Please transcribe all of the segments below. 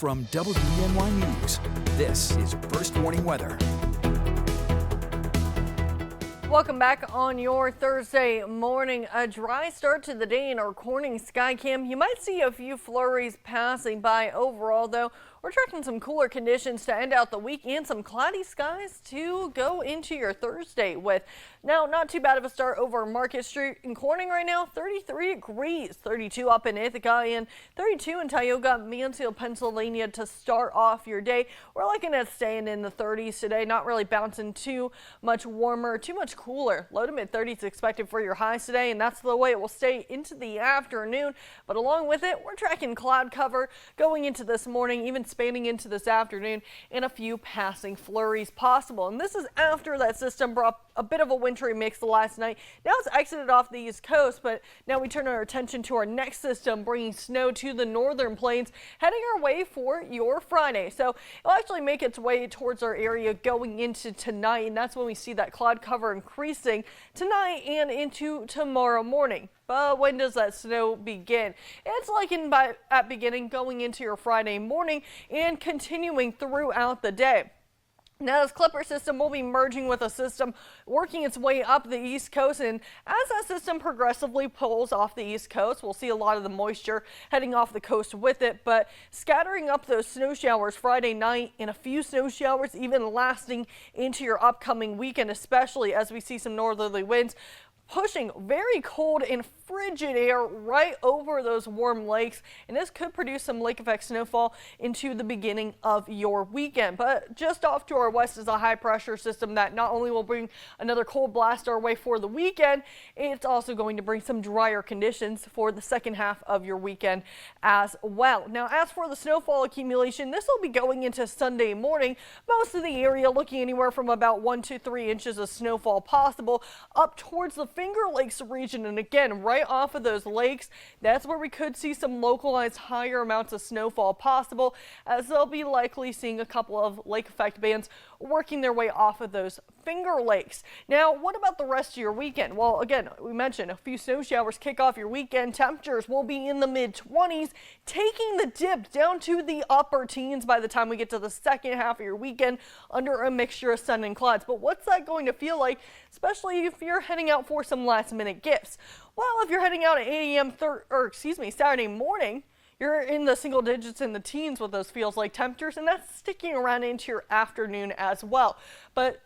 From WENY News, this is First Warning Weather. Welcome back on your Thursday morning. A dry start to the day in our Corning Skycam. You might see a few flurries passing by. Overall, though, we're tracking some cooler conditions to end out the week and some cloudy skies to go into your Thursday with. Now, not too bad of a start over Market Street in Corning right now. 33 degrees, 32 up in Ithaca, and 32 in Tioga, Mansfield, Pennsylvania to start off your day. We're looking at staying in the 30s today, not really bouncing too much warmer, too much cooler. Low to mid 30s expected for your highs today, and that's the way it will stay into the afternoon. But along with it, we're tracking cloud cover going into this morning, even spanning into this afternoon, and a few passing flurries possible. And this is after that system brought a bit of a wintry mix last night. Now it's exited off the East Coast, but now we turn our attention to our next system, bringing snow to the northern plains, heading our way for your Friday. So it'll actually make its way towards our area going into tonight, and that's when we see that cloud cover increasing tonight and into tomorrow morning. But when does that snow begin? It's like at beginning going into your Friday morning and continuing throughout the day. Now, this Clipper system will be merging with a system working its way up the East Coast, and as that system progressively pulls off the East Coast, we'll see a lot of the moisture heading off the coast with it, but scattering up those snow showers Friday night and a few snow showers even lasting into your upcoming weekend, especially as we see some northerly winds pushing very cold and frigid air right over those warm lakes, and this could produce some lake effect snowfall into the beginning of your weekend. But just off to our west is a high pressure system that not only will bring another cold blast our way for the weekend, it's also going to bring some drier conditions for the second half of your weekend as well. Now, as for the snowfall accumulation, this will be going into Sunday morning. Most of the area looking anywhere from about 1 to 3 inches of snowfall possible up towards the Finger Lakes region, and again right off of those lakes, that's where we could see some localized higher amounts of snowfall possible, as they'll be likely seeing a couple of lake effect bands working their way off of those Finger Lakes. Now, what about the rest of your weekend? Well, again, we mentioned a few snow showers kick off your weekend. Temperatures will be in the mid-20s, taking the dip down to the upper teens by the time we get to the second half of your weekend under a mixture of sun and clouds. But what's that going to feel like, especially if you're heading out for some last-minute gifts? Well, if you're heading out at 8 a.m. Saturday morning, you're in the single digits in the teens with those feels like temperatures, and that's sticking around into your afternoon as well. But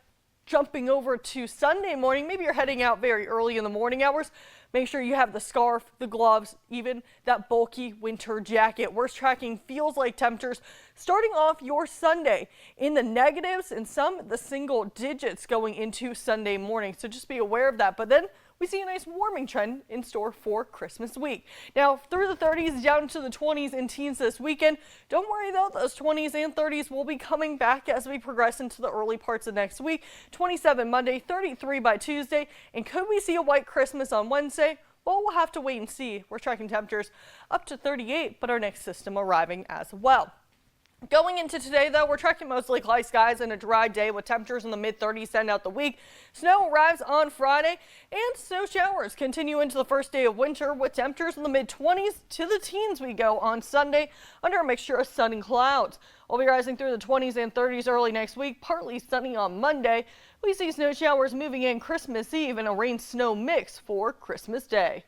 jumping over to Sunday morning, maybe you're heading out very early in the morning hours. Make sure you have the scarf, the gloves, even that bulky winter jacket. We're tracking feels like temperatures starting off your Sunday in the negatives and some the single digits going into Sunday morning. So just be aware of that. But then we see a nice warming trend in store for Christmas week. Now, through the 30s down to the 20s and teens this weekend. Don't worry though, those 20s and 30s will be coming back as we progress into the early parts of next week. 27 Monday, 33 by Tuesday. And could we see a white Christmas on Wednesday? Well, we'll have to wait and see. We're tracking temperatures up to 38, but our next system arriving as well. Going into today, though, we're tracking mostly cloudy skies and a dry day with temperatures in the mid-30s to end out the week. Snow arrives on Friday, and snow showers continue into the first day of winter with temperatures in the mid-20s to the teens we go on Sunday under a mixture of sun and clouds. We'll be rising through the 20s and 30s early next week, partly sunny on Monday. We see snow showers moving in Christmas Eve and a rain-snow mix for Christmas Day.